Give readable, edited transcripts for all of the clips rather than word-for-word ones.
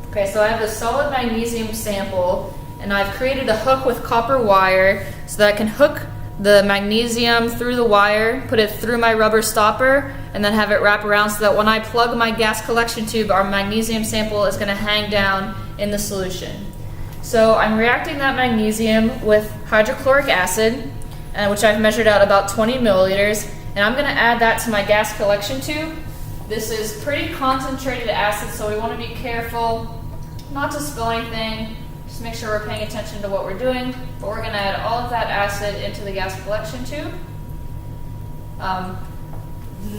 Okay, so I have a solid magnesium sample, and I've created a hook with copper wire so that I can hook the magnesium through the wire, put it through my rubber stopper, and then have it wrap around so that when I plug my gas collection tube, our magnesium sample is going to hang down in the solution. So I'm reacting that magnesium with hydrochloric acid, which I've measured out about 20 milliliters, and I'm going to add that to my gas collection tube. This is pretty concentrated acid, so we want to be careful not to spill anything. Just make sure we're paying attention to what we're doing. But we're going to add all of that acid into the gas collection tube. I'm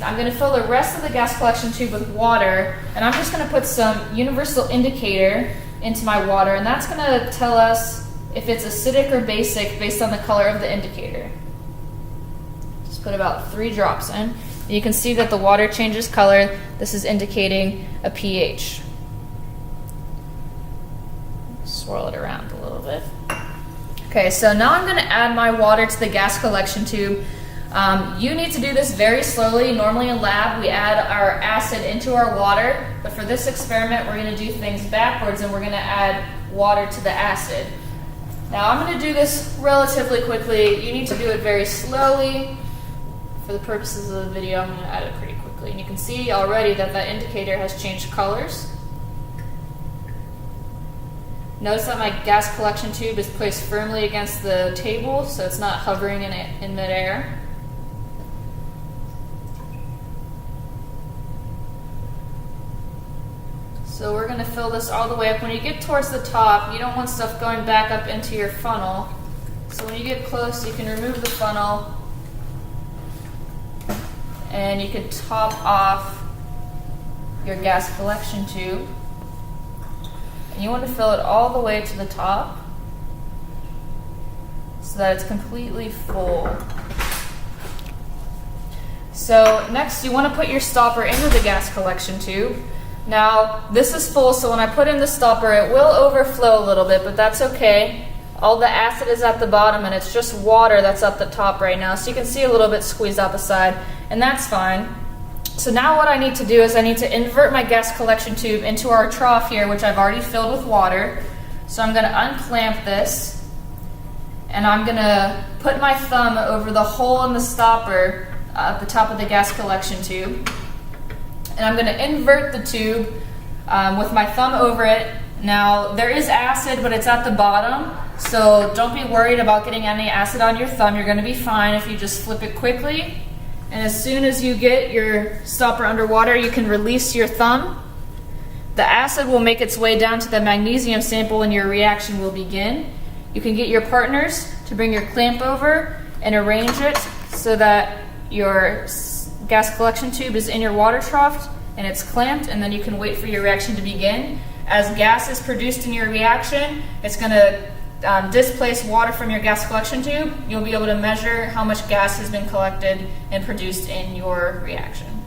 going to fill the rest of the gas collection tube with water, and I'm just going to put some universal indicator into my water, and that's going to tell us if it's acidic or basic based on the color of the indicator. Just put about 3 drops in. You can see that the water changes color. This is indicating a pH. Swirl it around a little bit. Okay, so now I'm going to add my water to the gas collection tube. You need to do this very slowly. Normally in lab we add our acid into our water, but for this experiment we're going to do things backwards and we're going to add water to the acid. Now I'm going to do this relatively quickly. You need to do it very slowly. For the purposes of the video, I'm going to add it pretty quickly. And you can see already that that indicator has changed colors. Notice that my gas collection tube is placed firmly against the table, so it's not hovering in midair. So we're going to fill this all the way up. When you get towards the top, you don't want stuff going back up into your funnel. So when you get close, you can remove the funnel, and you can top off your gas collection tube. And you want to fill it all the way to the top so that it's completely full. So next you want to put your stopper into the gas collection tube. Now this is full, so when I put in the stopper it will overflow a little bit, but that's okay. All the acid is at the bottom and it's just water that's at the top right now. So you can see a little bit squeezed out the side, and that's fine. So now what I need to do is I need to invert my gas collection tube into our trough here, which I've already filled with water. So I'm going to unclamp this, and I'm going to put my thumb over the hole in the stopper at the top of the gas collection tube. And I'm going to invert the tube with my thumb over it. Now there is acid, but it's at the bottom, so don't be worried about getting any acid on your thumb. You're going to be fine if you just flip it quickly. And as soon as you get your stopper underwater, you can release your thumb. The acid will make its way down to the magnesium sample and your reaction will begin. You can get your partners to bring your clamp over and arrange it so that your gas collection tube is in your water trough and it's clamped, and then you can wait for your reaction to begin. As gas is produced in your reaction, it's going to displace water from your gas collection tube. You'll be able to measure how much gas has been collected and produced in your reaction.